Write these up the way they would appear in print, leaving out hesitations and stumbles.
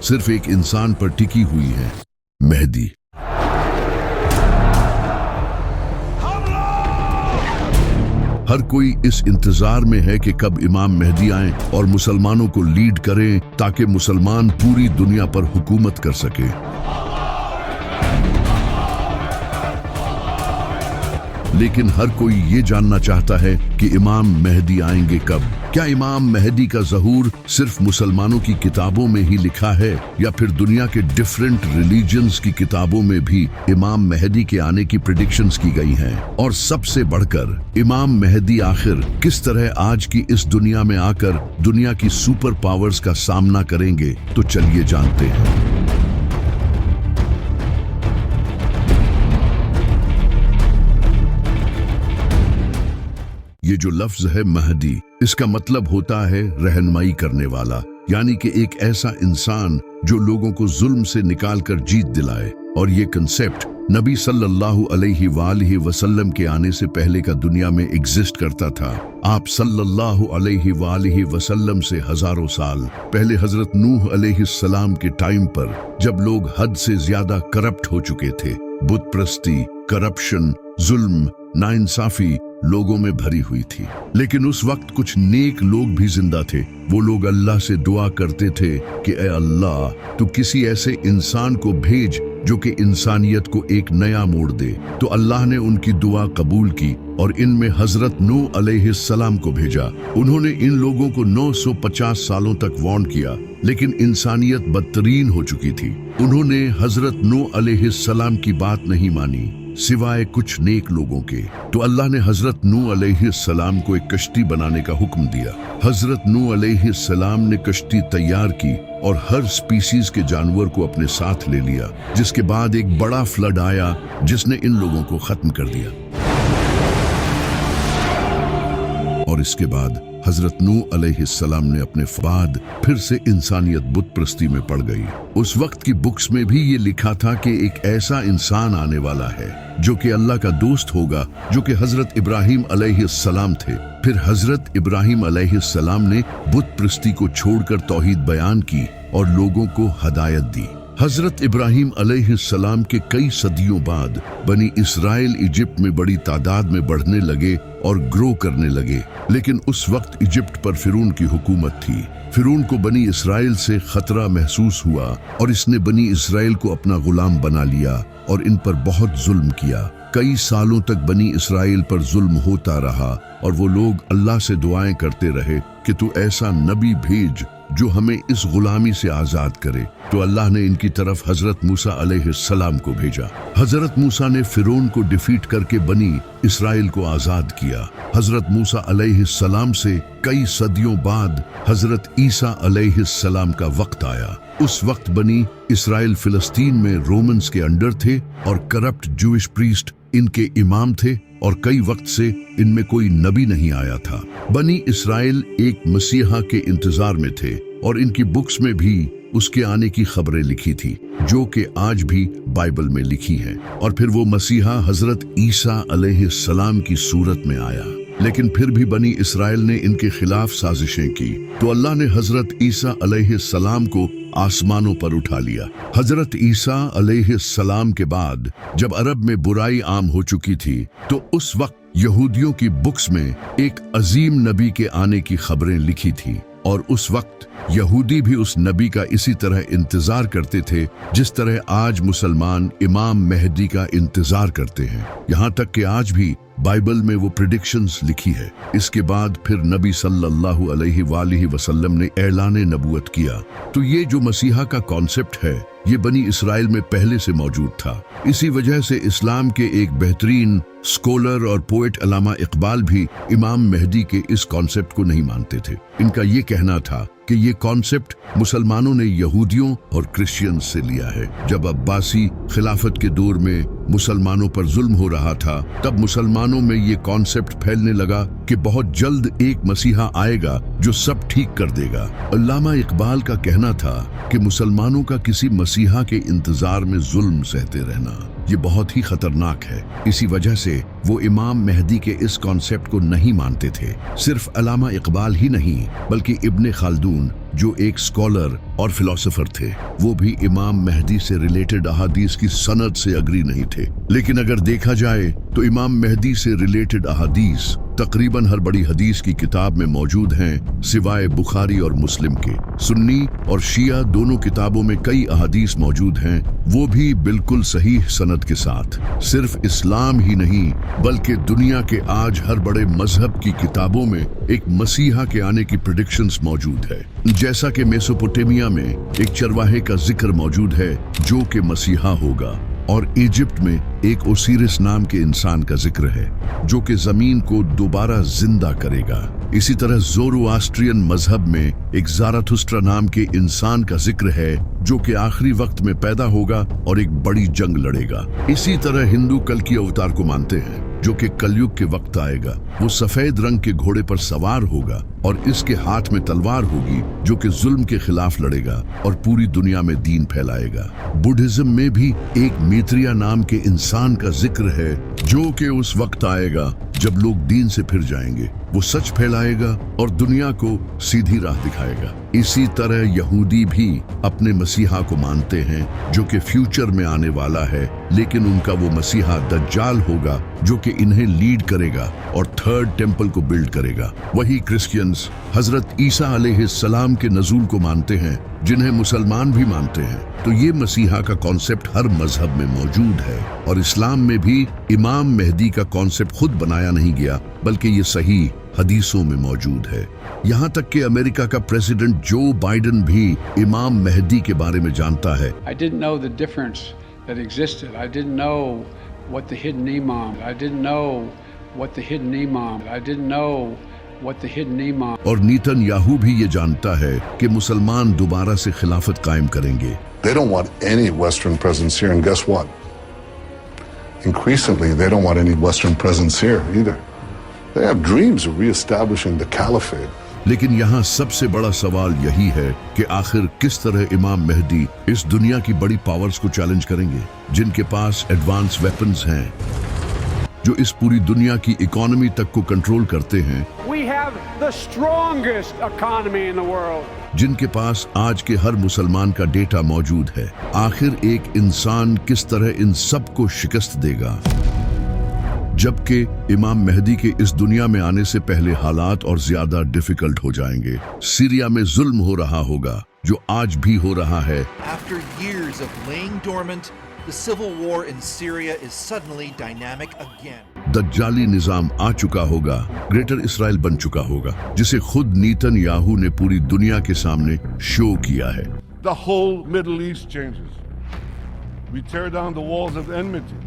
सिर्फ एक इंसान पर टिकी हुई है, मेहदी। हर कोई इस इंतजार में है कि कब इमाम मेहदी आएं और मुसलमानों को लीड करें ताकि मुसलमान पूरी दुनिया पर हुकूमत कर सके। लेकिन हर कोई ये जानना चाहता है कि इमाम मेहदी आएंगे कब। क्या इमाम मेहदी का ज़हूर सिर्फ मुसलमानों की किताबों में ही लिखा है या फिर दुनिया के डिफरेंट रिलीजन्स की किताबों में भी इमाम मेहदी के आने की प्रेडिक्शंस की गई हैं? और सबसे बढ़कर इमाम मेहदी आखिर किस तरह आज की इस दुनिया में आकर दुनिया की सुपर पावर्स का सामना करेंगे? तो चलिए जानते हैं। ये जो लफ्ज है महदी, इसका मतलब होता है रहनुमाई करने वाला, यानी कि एक ऐसा इंसान जो लोगों को जुल्म से निकालकर जीत दिलाए। और ये कंसेप्ट नबी सल्लल्लाहु अलैहि वसल्लम के आने से पहले का दुनिया में एग्जिस्ट करता था। आप सल्लल्लाहु अलैहि वसल्लम से हजारों साल पहले हजरत नूह अलैहिस्सलाम के टाइम पर, जब लोग हद से ज्यादा करप्ट हो चुके थे, बुत प्रस्ती, करप्शन, जुल्म, नाइंसाफी लोगों में भरी हुई थी। लेकिन उस वक्त कुछ नेक लोग भी जिंदा थे। वो लोग अल्लाह से दुआ करते थे कि ए अल्लाह, तू किसी ऐसे इंसान को भेज जो कि इंसानियत को एक नया मोड़ दे। तो अल्लाह ने उनकी दुआ कबूल की और इनमें हजरत नूह अलैहिस्सलाम को भेजा। उन्होंने इन लोगों को 950 सालों तक वार्न किया, लेकिन इंसानियत बदतरीन हो चुकी थी। उन्होंने हजरत नूह अलैहिस्सलाम की बात नहीं मानी सिवाय कुछ नेक लोगों के। तो अल्लाह ने हजरत नूह अलैहिस्सलाम को एक कश्ती बनाने का हुक्म दिया। हजरत नूह अलैहिस्सलाम ने कश्ती तैयार की और हर स्पीसीज के जानवर को अपने साथ ले लिया, जिसके बाद एक बड़ा फ्लड आया जिसने इन लोगों को खत्म कर दिया। और इसके बाद हजरत नूह अलैहिस्सलाम ने अपने बाद फिर से इंसानियत बुत प्रस्ती में पड़ गई। उस वक्त की बुक्स में भी ये लिखा था कि एक ऐसा इंसान आने वाला है जो कि अल्लाह का दोस्त होगा, जो कि हजरत इब्राहिम अलैहिस्सलाम थे। फिर हजरत इब्राहिम अलैहिस्सलाम ने बुत प्रस्ती को छोड़कर तौहीद बयान की और लोगों को हदायत दी। हजरत इब्राहिम अलैहिस्सलाम के कई सदियों बाद बनी इसराइल इजिप्ट में बड़ी तादाद में बढ़ने लगे और ग्रो करने लगे। लेकिन उस वक्त इजिप्ट पर फिरौन की हुकूमत थी। फिरौन को बनी इसराइल से खतरा महसूस हुआ और इसने बनी इसराइल को अपना गुलाम बना लिया और इन पर बहुत जुल्म किया। कई सालों तक बनी इसराइल पर जुल्म होता रहा और वो लोग अल्लाह से दुआएं करते रहे कि तू ऐसा नबी भेज जो हमें इस गुलामी से आजाद करे। तो अल्लाह ने इनकी तरफ हजरत मूसा अलैहिस्सलाम को भेजा। हजरत मूसा ने फिरौन को डिफीट करके बनी इसराइल को आजाद किया। हजरत मूसा अलैहिस्सलाम से कई सदियों बाद हजरत ईसा अलैहिस्सलाम का वक्त आया। उस वक्त बनी इसराइल फिलिस्तीन में रोमन्स के अंडर थे और करप्ट जूइश प्रीस्ट इनके इमाम थे और कई वक्त से इनमें कोई नबी नहीं आया था। बनी इसराइल एक मसीहा के इंतजार में थे और इनकी बुक्स में भी उसके आने की खबरें लिखी थी, जो कि आज भी बाइबल में लिखी है। और फिर वो मसीहा हजरत ईसा अलैहिस्सलाम की सूरत में आया। लेकिन फिर भी बनी इसराइल ने इनके खिलाफ साजिशें की, तो अल्लाह ने हजरत ईसा अलैहिस्सलाम को आसमानों पर उठा लिया। हजरत ईसा अलैहिस्सलाम के बाद जब अरब में बुराई आम हो चुकी थी, तो उस वक्त यहूदियों की बुक्स में एक अजीम नबी के आने की खबरें लिखी थी। और उस वक्त यहूदी भी उस नबी का इसी तरह इंतजार करते थे जिस तरह आज मुसलमान इमाम मेहदी का इंतजार करते हैं। यहाँ तक कि आज भी बाइबल में वो प्रेडिक्शंस लिखी है। इसके बाद फिर नबी सल्लल्लाहु अलैहि वसल्लम ने ऐलान नबूवत किया। तो ये जो मसीहा का कॉन्सेप्ट है, ये बनी इसराइल में पहले से मौजूद था। इसी वजह से इस्लाम के एक बेहतरीन स्कॉलर और पोएट अल्लामा इकबाल भी इमाम मेहदी के इस कॉन्सेप्ट को नहीं मानते थे। इनका ये कहना था कि ये कॉन्सेप्ट मुसलमानों ने यहूदियों और क्रिश्चियंस से लिया है। जब अब्बासी खिलाफत के दौर में मुसलमानों पर जुल्म हो रहा था, तब मुसलमानों में ये कॉन्सेप्ट फैलने लगा कि बहुत जल्द एक मसीहा आएगा जो सब ठीक कर देगा। अल्लामा इकबाल का कहना था कि मुसलमानों का किसी मसीहा के इंतजार में जुल्म सहते रहना ये बहुत ही खतरनाक है। इसी वजह से वो इमाम मेहदी के इस कॉन्सेप्ट को नहीं मानते थे। सिर्फ अल्लामा इकबाल ही नहीं, बल्कि इब्ने खाल्दून, जो एक स्कॉलर और फिलोसोफर थे। वो भी इमाम मेहदी से रिलेटेड अहादीस की सनद से अग्री नहीं थे। लेकिन अगर देखा जाए तो इमाम मेहदी से रिलेटेड अहादीस तकरीबन हर बड़ी हदीस की किताब में मौजूद हैं, सिवाय बुखारी और मुस्लिम के। सुन्नी और शिया दोनों किताबों में कई अहादीस मौजूद हैं, वो भी बिल्कुल सही सनद के साथ। सिर्फ इस्लाम ही नहीं बल्कि दुनिया के आज हर बड़े मजहब की किताबों में एक मसीहा के आने की प्रेडिक्शंस मौजूद है। जैसा कि मेसोपोटामिया में एक चरवाहे का जिक्र मौजूद है जो कि मसीहा होगा, और इजिप्ट में एक ओसिरिस नाम के इंसान का जिक्र है जो कि जमीन को दोबारा जिंदा करेगा। इसी तरह ज़ोरोआस्ट्रियन मजहब में एक ज़ाराथुस्ट्रा नाम के इंसान का जिक्र है जो कि आखिरी वक्त में पैदा होगा और एक बड़ी जंग लड़ेगा। इसी तरह हिंदू कल की अवतार को मानते हैं जो कि कलयुग के वक्त आएगा। वो सफेद रंग के घोड़े पर सवार होगा और इसके हाथ में तलवार होगी जो कि जुल्म के खिलाफ लड़ेगा और पूरी दुनिया में दीन फैलाएगा। बुद्धिज्म में भी एक मैत्रेय नाम के इंसान का जिक्र है जो कि उस वक्त आएगा जब लोग दीन से फिर जाएंगे। वो सच फैलाएगा और दुनिया को सीधी राह दिखाएगा। इसी तरह यहूदी भी अपने मसीहा को मानते हैं जो कि फ्यूचर में आने वाला है, लेकिन उनका वो मसीहा दज्जाल होगा जो कि इन्हें लीड करेगा और थर्ड टेम्पल को बिल्ड करेगा। वही क्रिश्चियंस हजरत ईसा अलैहिस्सलाम के नज़ूल को मानते हैं, जिन्हें मुसलमान भी मानते हैं। तो ये मसीहा का कॉन्सेप्ट हर मजहब में मौजूद है, और इस्लाम में भी इमाम मेहदी का कॉन्सेप्ट खुद बनाया नहीं गया बल्कि ये सही हदीसों में मौजूद है। यहाँ तक कि अमेरिका का प्रेसिडेंट जो बाइडेन भी इमाम मेहदी के बारे में जानता है। I didn't know the difference that existed. I didn't know what the hidden imam. I didn't know what the hidden imam. I didn't know what the hidden imam. और Netanyahu भी ये जानता है कि मुसलमान दोबारा से खिलाफत कायम करेंगे। They don't want any Western presence here, and guess what? Increasingly, they don't want any Western presence here either. They have dreams of reestablishing the caliphate. लेकिन यहाँ सबसे बड़ा सवाल यही है कि आखिर किस तरह इमाम मेहदी इस दुनिया की बड़ी पावर्स को चैलेंज करेंगे, जिनके पास एडवांस वेपन्स हैं, जो इस पूरी दुनिया की इकोनॉमी तक को कंट्रोल करते हैं। We have the strongest economy in the world. जिनके पास आज के हर मुसलमान का डेटा मौजूद है। आखिर एक इंसान किस तरह इन सब को शिकस्त देगा, जबकि इमाम मेहदी के इस दुनिया में आने से पहले हालात और ज्यादा डिफिकल्ट हो जाएंगे। सीरिया में जुल्म हो रहा होगा जो आज भी हो रहा है। After years of laying dormant, the civil war in Syria is suddenly dynamic again. दज्जाली निजाम आ चुका होगा, ग्रेटर इसराइल बन चुका होगा, जिसे खुद नेतन्याहू ने पूरी दुनिया के सामने शो किया है। The whole Middle East changes. We tear down the walls of enmity.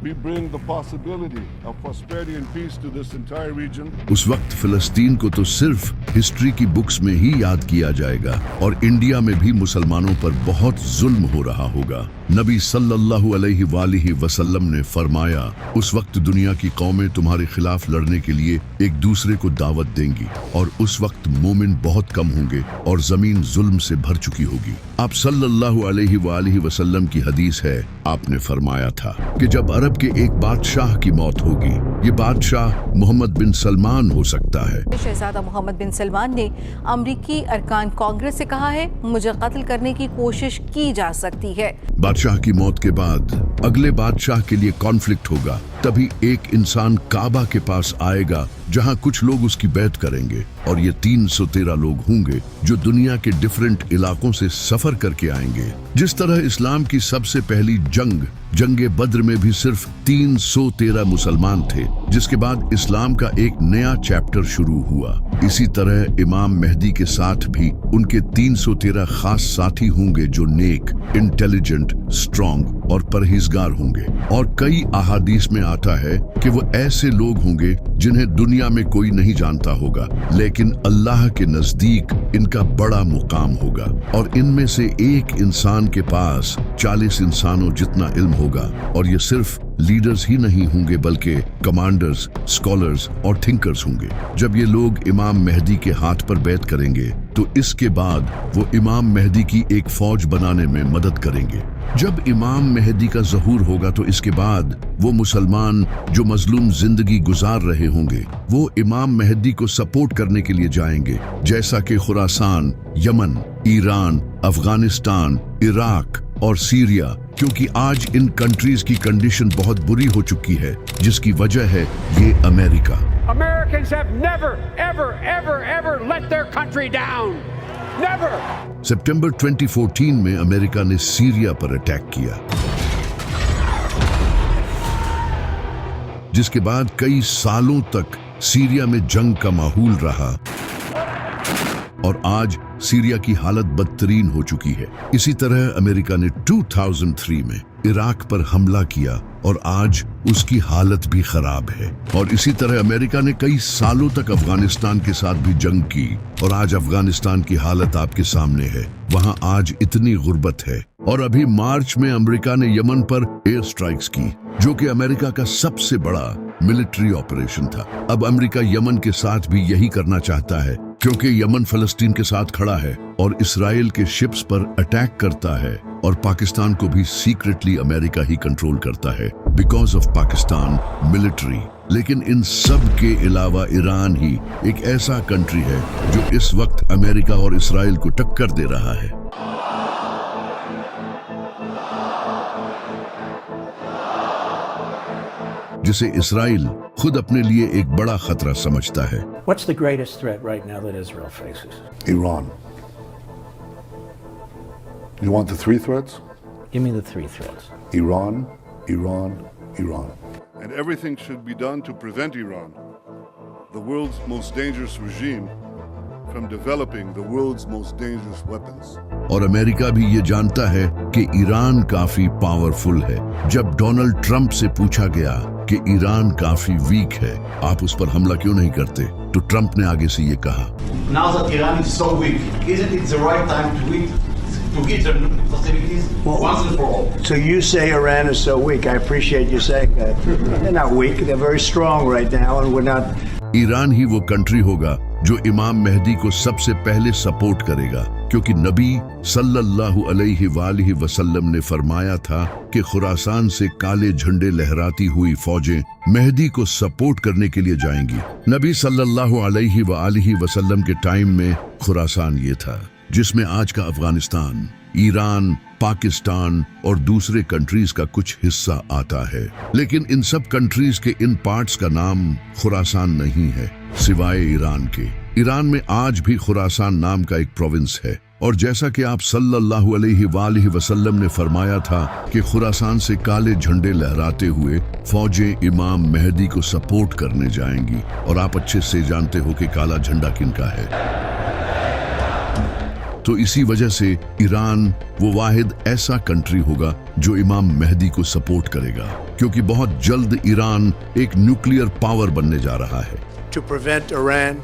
We bring the possibility of prosperity and peace to this entire region. उस वक्त फिलिस्तीन को तो सिर्फ हिस्ट्री की बुक्स में ही याद किया जाएगा, और इंडिया में भी मुसलमानों पर बहुत जुल्म हो रहा होगा। नबी सल्लल्लाहु अलैहि वसल्लम ने फरमाया, उस वक्त दुनिया की कौमें तुम्हारे खिलाफ लड़ने के लिए एक दूसरे को दावत देंगी, और उस वक्त मोमिन बहुत कम होंगे और जमीन जुल्म से भर चुकी होगी। आप सल्लल्लाहु अलैहि वसल्लम की हदीस है, आपने फरमाया था कि जब अरब के एक बादशाह की मौत होगी, ये बादशाह मोहम्मद बिन सलमान हो सकता है। शहजादा मोहम्मद बिन सलमान ने अमरीकी अरकान कांग्रेस से कहा है, मुझे कत्ल करने की कोशिश की जा सकती है। बादशाह की मौत के बाद अगले बादशाह के लिए कॉन्फ्लिक्ट होगा, तभी एक इंसान काबा के पास आएगा जहां कुछ लोग उसकी बैत करेंगे, और ये 313 लोग होंगे जो दुनिया के डिफरेंट इलाकों से सफर करके आएंगे। जिस तरह इस्लाम की सबसे पहली जंगे बद्र में भी सिर्फ 313 मुसलमान थे, जिसके बाद इस्लाम का एक नया चैप्टर शुरू हुआ, इसी तरह इमाम मेहदी के साथ भी उनके 313 खास साथी होंगे जो नेक, इंटेलिजेंट, स्ट्रॉन्ग और परहेजगार होंगे। और कई अहादीस में आता है कि वो ऐसे लोग होंगे जिन्हें दुनिया में कोई नहीं जानता होगा, लेकिन अल्लाह के नजदीक इनका बड़ा मुकाम होगा, और इनमें से एक इंसान के पास 40 इंसानों जितना इल्म होगा। और ये सिर्फ लीडर्स ही नहीं होंगे बल्कि कमांडर्स, स्कॉलर्स और थिंकर्स होंगे। जब ये लोग इमाम मेहदी के हाथ पर बैत करेंगे तो इसके बाद वो इमाम मेहदी की एक फौज बनाने में मदद करेंगे। जब इमाम मेहदी का ज़हूर होगा तो इसके बाद वो मुसलमान जो मजलूम जिंदगी गुजार रहे होंगे वो इमाम मेहदी को सपोर्ट करने के लिए जाएंगे, जैसा कि Khorasan, Yemen, Iran, Afghanistan, Iraq और सीरिया, क्योंकि आज इन कंट्रीज की कंडीशन बहुत बुरी हो चुकी है, जिसकी वजह है ये America. Americans have never, ever, ever, ever let their country down. Never. सितंबर 2014 में अमेरिका ने सीरिया पर अटैक किया, जिसके बाद कई सालों तक सीरिया में जंग का माहौल रहा और आज सीरिया की हालत बदतरीन हो चुकी है। इसी तरह अमेरिका ने 2003 में इराक पर हमला किया और आज उसकी हालत भी खराब है। और इसी तरह अमेरिका ने कई सालों तक अफगानिस्तान के साथ भी जंग की और आज अफगानिस्तान की हालत आपके सामने है। वहां आज इतनी गुर्बत है। और अभी मार्च में अमेरिका ने यमन पर एयर स्ट्राइक्स की, जो कि अमेरिका का सबसे बड़ा मिलिट्री ऑपरेशन था। अब अमेरिका यमन के साथ भी यही करना चाहता है, क्योंकि यमन फलस्तीन के साथ खड़ा है और इसराइल के शिप्स पर अटैक करता है और पाकिस्तान को भी सीक्रेटली अमेरिका ही कंट्रोल करता है बिकॉज ऑफ पाकिस्तान मिलिट्री। लेकिन इन सब के अलावा ईरान ही एक ऐसा कंट्री है जो इस वक्त अमेरिका और इसराइल को टक्कर दे रहा है। जिसे इसराइल खुद अपने लिए एक बड़ा खतरा समझता है। What's the greatest threat right now that Israel faces? Iran. You want the three threats? Give me the three threats. Iran, Iran, Iran. And everything should be done to prevent Iran, the world's most dangerous regime, from developing the world's most dangerous weapons. और America भी ये जानता है कि Iran काफी powerful है। जब Donald Trump से पूछा गया कि ईरान काफी वीक है, आप उस पर हमला क्यों नहीं करते, तो ट्रंप ने आगे से ये कहा, Now that Iran is so weak, isn't it the right time to hit their nuclear facilities once and for all? So you say Iran is so weak. I appreciate you saying that. They're not weak. They're very strong right now, and we're not. Iran ही वो country होगा जो इमाम मेहदी को सबसे पहले support करेगा, क्योंकि नबी सल्लल्लाहु अलैहि वालिहि वसल्लम ने फरमाया था कि खुरासान से काले झंडे लहराती हुई फौजें मेहदी को सपोर्ट करने के लिए जाएंगी। नबी सल्लल्लाहु अलैहि वालिहि वसल्लम के टाइम में खुरासान ये था, जिसमें आज का अफगानिस्तान, ईरान, पाकिस्तान और दूसरे कंट्रीज का कुछ हिस्सा आता है। लेकिन इन सब कंट्रीज के इन पार्ट्स का नाम खुरासान नहीं है, सिवाय ईरान के। ईरान में आज भी खुरासान नाम का एक प्रोविंस है, और जैसा कि आप सल्लल्लाहु अलैहि वालिहि वसल्लम ने फरमाया था कि खुरासान से काले झंडे लहराते हुए फौजें इमाम मेहदी को सपोर्ट करने जाएंगी। और आप अच्छे से जानते हो कि काला झंडा किनका है। तो इसी वजह से ईरान वो वाहिद ऐसा कंट्री होगा जो इमाम मेहदी को सपोर्ट करेगा, क्योंकि बहुत जल्द ईरान एक न्यूक्लियर पावर बनने जा रहा है। To prevent Iran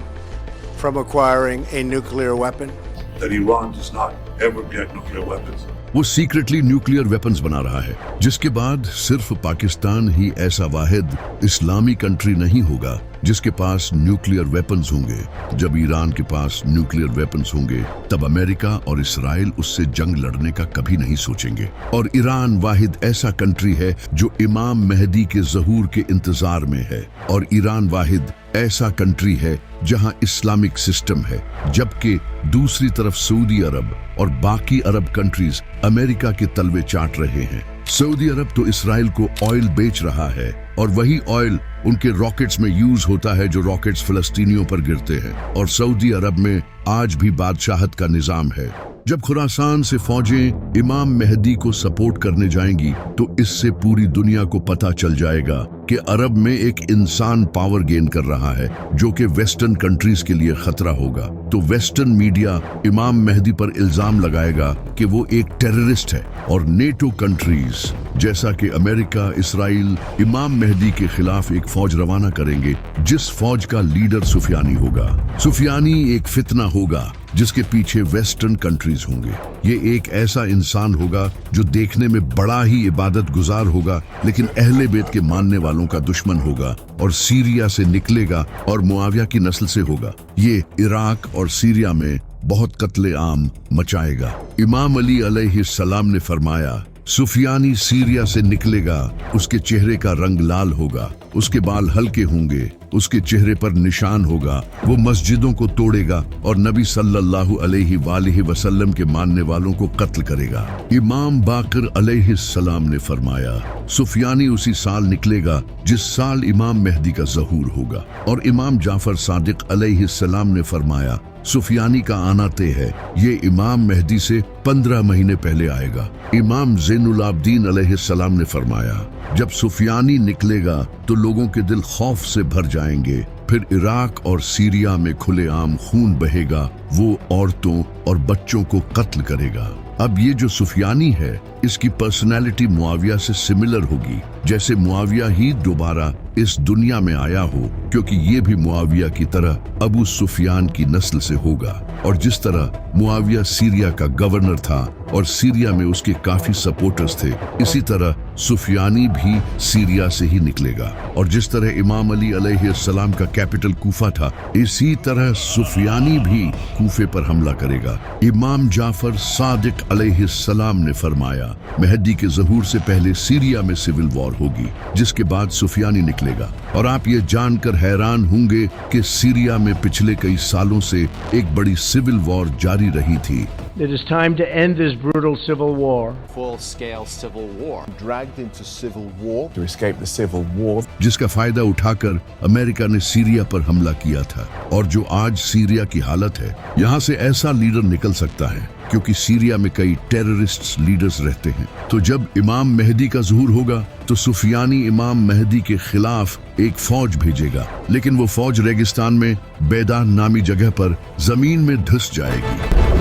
from acquiring a nuclear weapon. That Iran does not ever get nuclear weapons. वो सीक्रेटली न्यूक्लियर वेपन्स बना रहा है, जिसके बाद सिर्फ पाकिस्तान ही ऐसा वाहिद इस्लामी कंट्री नहीं होगा जिसके पास न्यूक्लियर वेपन्स होंगे। जब ईरान के पास न्यूक्लियर वेपन्स होंगे तब अमेरिका और इसराइल उससे जंग लड़ने का कभी नहीं सोचेंगे। और ईरान वाहिद ऐसा कंट्री है जो इमाम मेहदी के ज़हूर के इंतजार में है। और ईरान वाहिद ऐसा कंट्री है जहां इस्लामिक सिस्टम है, जबकि दूसरी तरफ सऊदी अरब और बाकी अरब कंट्रीज अमेरिका के तलवे चाट रहे हैं। सऊदी अरब तो इसराइल को ऑयल बेच रहा है, और वही ऑयल उनके रॉकेट्स में यूज होता है जो रॉकेट्स फिलिस्तीनियों पर गिरते हैं। और सऊदी अरब में आज भी बादशाहत का निजाम है। जब खुरासान से फौजें इमाम मेहदी को सपोर्ट करने जाएंगी तो इससे पूरी दुनिया को पता चल जाएगा कि अरब में एक इंसान पावर गेन कर रहा है, जो कि वेस्टर्न कंट्रीज के लिए खतरा होगा। तो वेस्टर्न मीडिया इमाम मेहदी पर इल्जाम लगाएगा कि वो एक टेररिस्ट है, और नेटो कंट्रीज जैसा कि अमेरिका, इसराइल इमाम मेहदी के खिलाफ एक फौज रवाना करेंगे, जिस फौज का लीडर सुफियानी होगा। सुफियानी एक फितना होगा जिसके पीछे वेस्टर्न कंट्रीज होंगे। ये एक ऐसा इंसान होगा जो देखने में बड़ा ही इबादत गुजार होगा, लेकिन अहले बैत के मानने वालों का दुश्मन होगा, और सीरिया से निकलेगा और मुआविया की नस्ल से होगा। ये इराक और सीरिया में बहुत कत्ले आम मचाएगा। इमाम अली अलैहिस्सलाम ने फरमाया सुफियानी सीरिया से निकलेगा, उसके चेहरे का रंग लाल होगा, उसके बाल हल्के होंगे, उसके चेहरे पर निशान होगा, वो मस्जिदों को तोड़ेगा और नबी सल्लल्लाहु अलैहि वसल्लम के मानने वालों को कत्ल करेगा। इमाम बाकर अलैहिस्सलाम ने फरमाया, सुफियानी उसी साल निकलेगा जिस साल इमाम मेहदी का ज़हूर होगा। और इमाम जाफर सादिक अलैहिस्सलाम ने फरमाया, सुफियानी का आना तय है, ये इमाम मेहदी से 15 महीने पहले आएगा। इमाम ज़ैनुल आबदीन अलैहिस्सलाम ने फरमाया, जब सुफियानी निकलेगा तो लोगों के दिल खौफ से भर जाएंगे, फिर इराक और सीरिया में खुलेआम खून बहेगा, वो औरतों और बच्चों को कत्ल करेगा। अब ये जो सुफियानी है, इसकी पर्सनालिटी मुआविया से सिमिलर होगी, जैसे मुआविया ही दोबारा इस दुनिया में आया हो, क्योंकि ये भी मुआविया की तरह अबू सुफियान की नस्ल से होगा। और जिस तरह मुआविया सीरिया का गवर्नर था और सीरिया में उसके काफी सपोर्टर्स थे, इसी तरह सुफियानी भी सीरिया से ही निकलेगा। और जिस तरह इमाम अली अलैहिस्सलाम का कैपिटल कूफा था, इसी तरह सुफियानी भी कूफे पर हमला करेगा। इमाम जाफर सादिक अलैहिस्सलाम ने फरमाया, मेहदी के ज़हूर से पहले सीरिया में सिविल वॉर होगी, जिसके बाद सुफियानी निकलेगा। और आप ये जानकर हैरान होंगे कि सीरिया में पिछले कई सालों से एक बड़ी सिविल वॉर जारी रही थी। It is time to end this brutal civil war. Full-scale civil war. Dragged into civil war to escape the civil war. जिसका फायदा उठाकर अमेरिका ने सीरिया पर हमला किया था। और जो आज सीरिया की हालत है, यहाँ से ऐसा लीडर निकल सकता है, क्योंकि सीरिया में कई टेररिस्ट लीडर्स रहते हैं। तो जब इमाम मेहदी का ज़हूर होगा तो सुफियानी इमाम मेहदी के खिलाफ एक फौज भेजेगा, लेकिन वो फौज रेगिस्तान में बैदान नामी जगह पर जमीन में धंस जाएगी,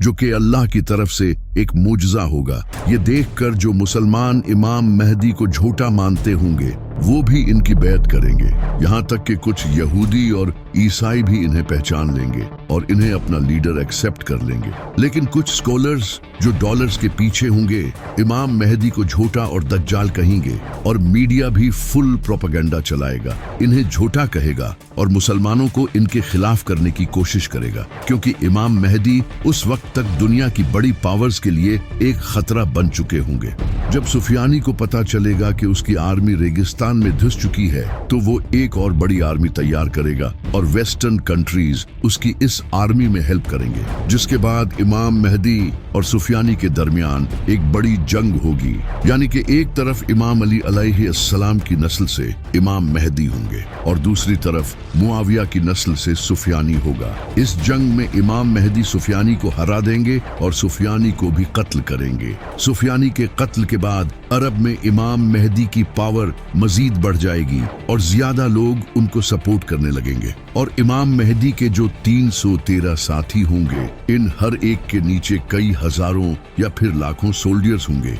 जो कि अल्लाह की तरफ से एक मुजज़ा होगा। ये देखकर जो मुसलमान इमाम मेहदी को झूठा मानते होंगे, वो भी इनकी बैत करेंगे। यहाँ तक कि कुछ यहूदी और ईसाई भी इन्हें पहचान लेंगे और इन्हें अपना लीडर एक्सेप्ट कर लेंगे। लेकिन कुछ स्कॉलर्स जो डॉलर्स के पीछे होंगे, इमाम मेहदी को झूठा और दज्जाल कहेंगे, और मीडिया भी फुल प्रोपेगेंडा चलाएगा, इन्हें झूठा कहेगा और मुसलमानों को इनके खिलाफ करने की कोशिश करेगा, क्योंकि इमाम मेहदी उस वक्त तक दुनिया की बड़ी पावर्स के लिए एक खतरा बन चुके होंगे। जब सुफियानी को पता चलेगा कि उसकी आर्मी रेगिस्तान में धंस चुकी है, तो वो एक और बड़ी आर्मी तैयार करेगा और वेस्टर्न कंट्रीज उसकी इस आर्मी में हेल्प करेंगे, जिसके बाद इमाम मेहदी और सुफियानी के दरमियान एक बड़ी जंग होगी। यानी कि एक तरफ इमाम अली अलैहिस्सलाम की नस्ल से इमाम मेहदी होंगे और दूसरी तरफ मुआविया की नस्ल से सुफियानी होगा। इस जंग में इमाम मेहदी सुफियानी को हरा देंगे और सुफियानी को भी कत्ल करेंगे। सुफियानी के कत्ल के बाद अरब में इमाम मेहदी की पावर मजीद बढ़ जाएगी और ज्यादा लोग उनको सपोर्ट करने लगेंगे। और इमाम मेहदी के जो 313 साथी होंगे, इन हर एक के नीचे कई हजारों या फिर लाखों सोल्जर्स होंगे।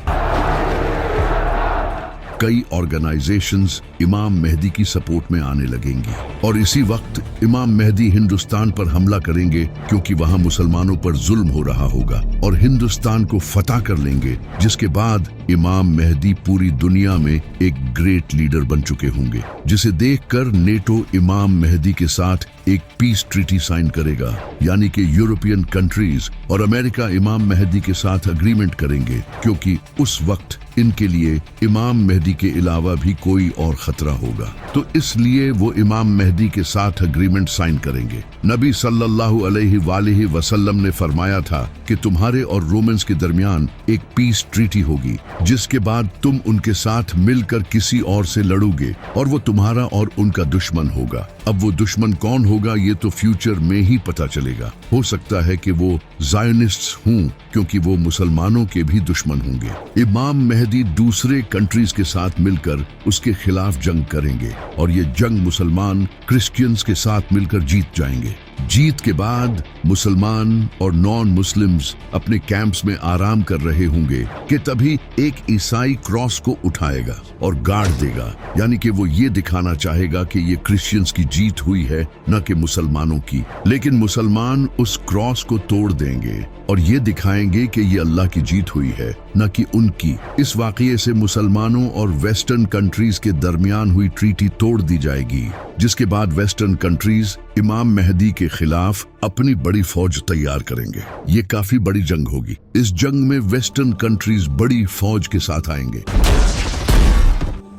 कई ऑर्गेनाइजेशंस इमाम मेहदी की सपोर्ट में आने लगेंगी और इसी वक्त इमाम मेहदी हिंदुस्तान पर हमला करेंगे, क्योंकि वहां मुसलमानों पर जुल्म हो रहा होगा, और हिंदुस्तान को फतह कर लेंगे, जिसके बाद इमाम मेहदी पूरी दुनिया में एक ग्रेट लीडर बन चुके होंगे, जिसे देखकर नेटो इमाम मेहदी के साथ एक पीस ट्रीटी साइन करेगा। यानी कि यूरोपियन कंट्रीज और अमेरिका इमाम मेहदी के साथ अग्रीमेंट करेंगे, क्योंकि उस वक्त इनके लिए इमाम मेहदी के अलावा भी कोई और खतरा होगा, तो इसलिए वो इमाम मेहदी के साथ अग्रीमेंट साइन करेंगे। नबी सल्लल्लाहु अलैहि वसल्लम ने फरमाया था कि तुम्हारे और रोमन्स के दरमियान एक पीस ट्रीटी होगी, जिसके बाद तुम उनके साथ मिलकर किसी और से लड़ोगे और वो तुम्हारा और उनका दुश्मन होगा। अब वो दुश्मन कौन होगा, ये तो फ्यूचर में ही पता चलेगा। हो सकता है कि वो ज़ायनिस्ट्स हों, क्योंकि वो मुसलमानों के भी दुश्मन होंगे। इमाम मेहदी दूसरे कंट्रीज के साथ मिलकर उसके खिलाफ जंग करेंगे और ये जंग मुसलमान क्रिश्चियंस के साथ मिलकर जीत जाएंगे। जीत के बाद मुसलमान और नॉन मुस्लिम्स अपने कैंप्स में आराम कर रहे होंगे कि तभी एक ईसाई क्रॉस को उठाएगा और गाड़ देगा, यानी कि वो ये दिखाना चाहेगा कि ये क्रिश्चियंस की जीत हुई है, न कि मुसलमानों की। लेकिन मुसलमान उस क्रॉस को तोड़ देंगे और ये दिखाएंगे कि ये अल्लाह की जीत हुई है, न कि उनकी। इस वाक़ये से मुसलमानों और वेस्टर्न कंट्रीज के दरमियान हुई ट्रीटी तोड़ दी जाएगी, जिसके बाद वेस्टर्न कंट्रीज इमाम मेहदी के खिलाफ अपनी बड़ी फौज तैयार करेंगे। ये काफी बड़ी जंग होगी। इस जंग में वेस्टर्न कंट्रीज बड़ी फौज के साथ आएंगे।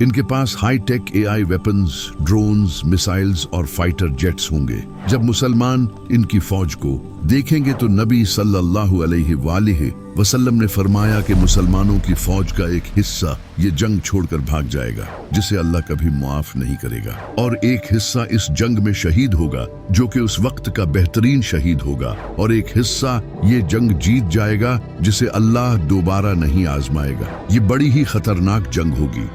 इनके पास high tech AI weapons, drones, missiles और फाइटर जेट्स होंगे। जब मुसलमान इनकी फौज को देखेंगे तो नबी सल्लल्लाहु अलैहि वसल्लम ने फरमाया कि मुसलमानों की फौज का एक हिस्सा ये जंग छोड़कर भाग जाएगा, जिसे अल्लाह कभी मुआफ नहीं करेगा, और एक हिस्सा इस जंग में शहीद होगा जो कि उस वक्त का बेहतरीन शहीद होगा, और एक हिस्सा ये जंग जीत जाएगा जिसे अल्लाह दोबारा नहीं आजमाएगा। ये बड़ी ही खतरनाक जंग होगी।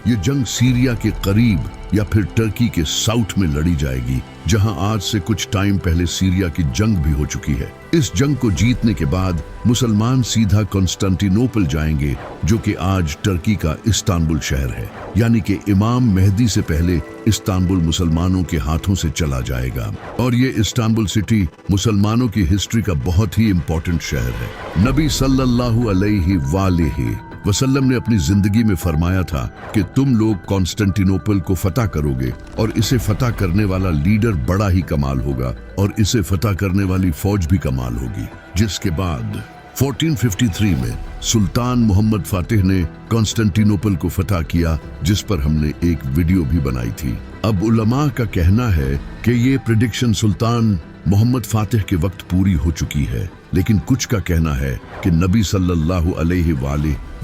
ये जंग सीरिया के करीब या फिर टर्की के साउथ में लड़ी जाएगी, जहां आज से कुछ टाइम पहले सीरिया की जंग भी हो चुकी है। इस जंग को जीतने के बाद मुसलमान सीधा कॉन्स्टेंटिनोपल जाएंगे, जो कि आज टर्की का इस्तांबुल शहर है। यानी कि इमाम मेहदी से पहले इस्तांबुल मुसलमानों के हाथों से चला जाएगा, और ये इस्तांबुल सिटी मुसलमानों की हिस्ट्री का बहुत ही इंपॉर्टेंट शहर है। नबी सल्लल्लाहु अलैहि वसल्लम ने अपनी जिंदगी में फरमाया था कि तुम लोग कॉन्स्टेंटिनोपल को फतह करोगे, और इसे फतह करने वाला लीडर बड़ा ही कमाल होगा, और इसे फतह करने वाली फौज भी कमाल होगी। जिसके बाद 1453 में सुल्तान मोहम्मद फातिह ने कॉन्स्टेंटिनोपल को फतह किया, जिस पर हमने एक वीडियो भी बनाई थी। अब उलमा का कहना है कि ये प्रेडिक्शन सुल्तान मोहम्मद फातिह के वक्त पूरी हो चुकी है, लेकिन कुछ का कहना है कि नबी सल्लल्लाहु अलैहि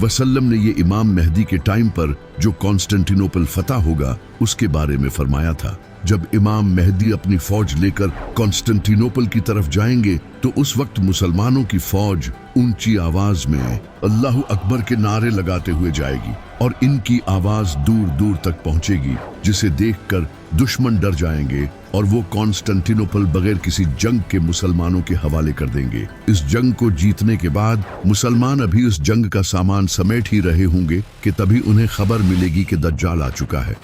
वसल्लम ने ये इमाम मेहदी के टाइम पर जो कॉन्स्टेंटिनोपल फतह होगा उसके बारे में फरमाया था। जब इमाम मेहदी अपनी फौज लेकर कॉन्स्टेंटिनोपल की तरफ जाएंगे तो उस वक्त मुसलमानों की फौज ऊंची आवाज में अल्लाहु अकबर के नारे लगाते हुए जाएगी, और इनकी आवाज दूर दूर तक पहुंचेगी, जिसे देखकर दुश्मन डर जाएंगे और वो कॉन्स्टेंटिनोपल बगैर किसी जंग के मुसलमानों के हवाले कर देंगे। इस जंग को जीतने के बाद मुसलमान अभी उस जंग का सामान समेट ही रहे होंगे कि तभी उन्हें खबर मिलेगी कि दज्जाल आ चुका है।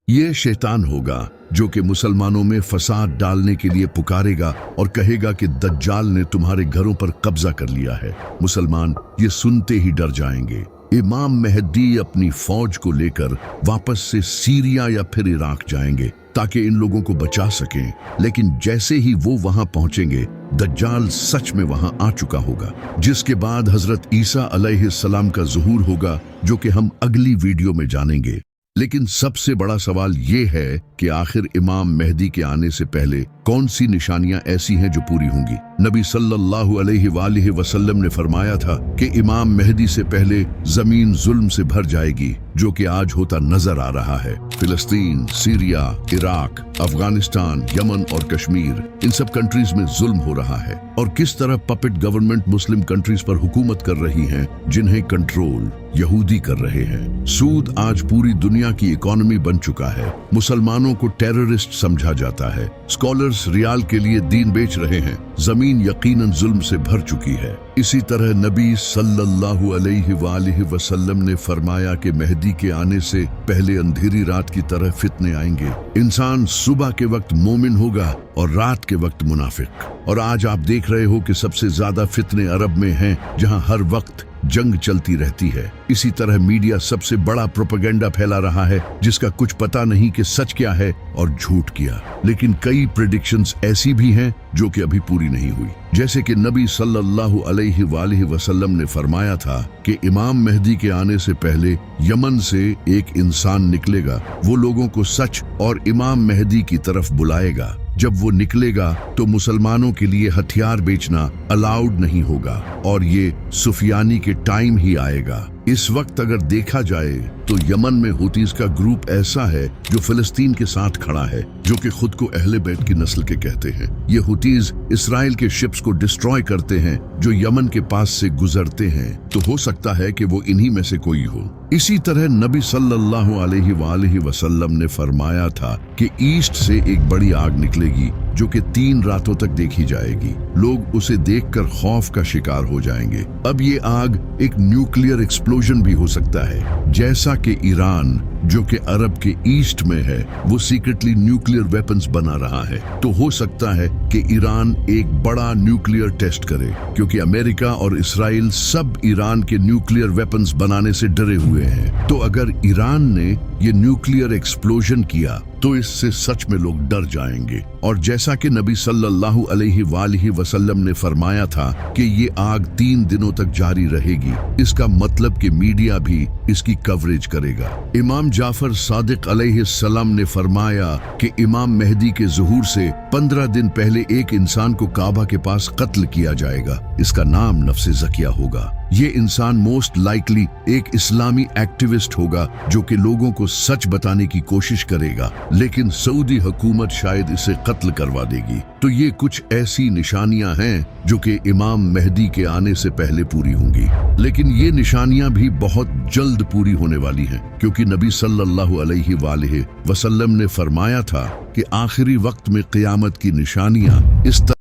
ये शैतान होगा जो कि मुसलमानों में फसाद डालने के लिए पुकारेगा और कहेगा कि दज्जाल ने तुम्हारे घरों पर कब्जा कर लिया है। मुसलमान ये सुनते ही डर जाएंगे। इमाम मेहदी अपनी फौज को लेकर वापस से सीरिया या फिर इराक जाएंगे ताकि इन लोगों को बचा सकें, लेकिन जैसे ही वो वहां पहुंचेंगे दज्जाल सच में वहां आ चुका होगा, जिसके बाद हजरत ईसा अलैहिस्सलाम का ज़ुहूर होगा, जो कि हम अगली वीडियो में जानेंगे। लेकिन सबसे बड़ा सवाल ये है कि आखिर इमाम मेहदी के आने से पहले कौन सी निशानियां ऐसी हैं जो पूरी होंगी। नबी सल्लल्लाहु अलैहि वसल्लम ने फरमाया था कि इमाम मेहदी से पहले जमीन जुल्म से भर जाएगी, जो कि आज होता नजर आ रहा है। फिलिस्तीन, सीरिया, इराक, अफगानिस्तान, यमन और कश्मीर, इन सब कंट्रीज में जुल्म हो रहा है, और किस तरह पपेट गवर्नमेंट मुस्लिम कंट्रीज पर हुकूमत कर रही हैं, जिन्हें कंट्रोल यहूदी कर रहे हैं। सूद आज पूरी दुनिया की इकोनॉमी बन चुका है। मुसलमानों को टेररिस्ट समझा जाता है। स्कॉलर्स रियाल के लिए दीन बेच रहे हैं। जमीन यकीनन जुल्म से भर चुकी है। इसी तरह नबी सल्लल्लाहु अलैहि वसल्लम ने फरमाया कि मेहदी के आने से पहले अंधेरी रात की तरह फितने आएंगे। इंसान सुबह के वक्त मोमिन होगा और रात के वक्त मुनाफिक। और आज आप देख रहे हो कि सबसे ज्यादा फितने अरब में हैं, जहां हर वक्त जंग चलती रहती है। इसी तरह मीडिया सबसे बड़ा प्रोपेगेंडा फैला रहा है, जिसका कुछ पता नहीं कि सच क्या है और झूठ क्या। लेकिन कई प्रेडिक्शंस ऐसी भी हैं जो कि अभी पूरी नहीं हुई। जैसे कि नबी सल्लल्लाहु अलैहि वसल्लम ने फरमाया था कि इमाम मेहदी के आने से पहले यमन से एक इंसान निकलेगा। वो लोगों को सच और इमाम मेहदी की तरफ बुलाएगा। जब वो निकलेगा तो मुसलमानों के लिए हथियार बेचना अलाउड नहीं होगा, और ये सुफियानी के टाइम ही आएगा। इस वक्त अगर देखा जाए तो यमन में हुतीज का ग्रुप ऐसा है जो फिलिस्तीन के साथ खड़ा है, जो कि खुद को अहले बैत की नस्ल के कहते हैं। ये हुतीज इसराइल के शिप्स को डिस्ट्रॉय करते हैं जो यमन के पास से गुजरते हैं, तो हो सकता है कि वो इन्हीं में से कोई हो। इसी तरह नबी सल्लल्लाहु अलैहि वसल्लम ने फरमाया था कि ईस्ट से एक बड़ी आग निकलेगी जो कि 3 रातों तक देखी जाएगी। लोग उसे देखकर खौफ का शिकार हो जाएंगे। अब ये आग एक न्यूक्लियर एक्सप्लोजन भी हो सकता है, जैसा कि ईरान जो कि अरब के ईस्ट में है वो सीक्रेटली न्यूक्लियर वेपन्स बना रहा है। तो हो सकता है कि ईरान एक बड़ा न्यूक्लियर टेस्ट करे, क्योंकि अमेरिका और इसराइल सब ईरान के न्यूक्लियर वेपन्स बनाने से डरे हुए हैं। तो अगर ईरान ने ये न्यूक्लियर एक्सप्लोजन किया तो इससे सच में लोग डर जाएंगे। और जैसा कि नबी सल्लल्लाहु अलैहि वसल्लम ने फरमाया था कि ये आग 3 दिनों तक जारी रहेगी, इसका मतलब कि मीडिया भी इसकी कवरेज करेगा। इमाम जाफर सादिक अलैहिस्सलाम ने फरमाया कि इमाम मेहदी के ज़ुहूर से 15 दिन पहले एक इंसान को काबा के पास कत्ल किया जाएगा। इसका नाम नफ्से ज़किया होगा। ये इंसान मोस्ट लाइकली एक इस्लामी एक्टिविस्ट होगा जो कि लोगों को सच बताने की कोशिश करेगा, लेकिन सऊदी हुकूमत शायद इसे कत्ल करवा देगी। तो ये कुछ ऐसी निशानियां हैं जो कि इमाम मेहदी के आने से पहले पूरी होंगी। लेकिन ये निशानियां भी बहुत जल्द पूरी होने वाली हैं, क्योंकि नबी सल्लल्लाहु अलैहि वसल्लम ने फरमाया था कि आखिरी वक्त में क़यामत की निशानियां इस तरह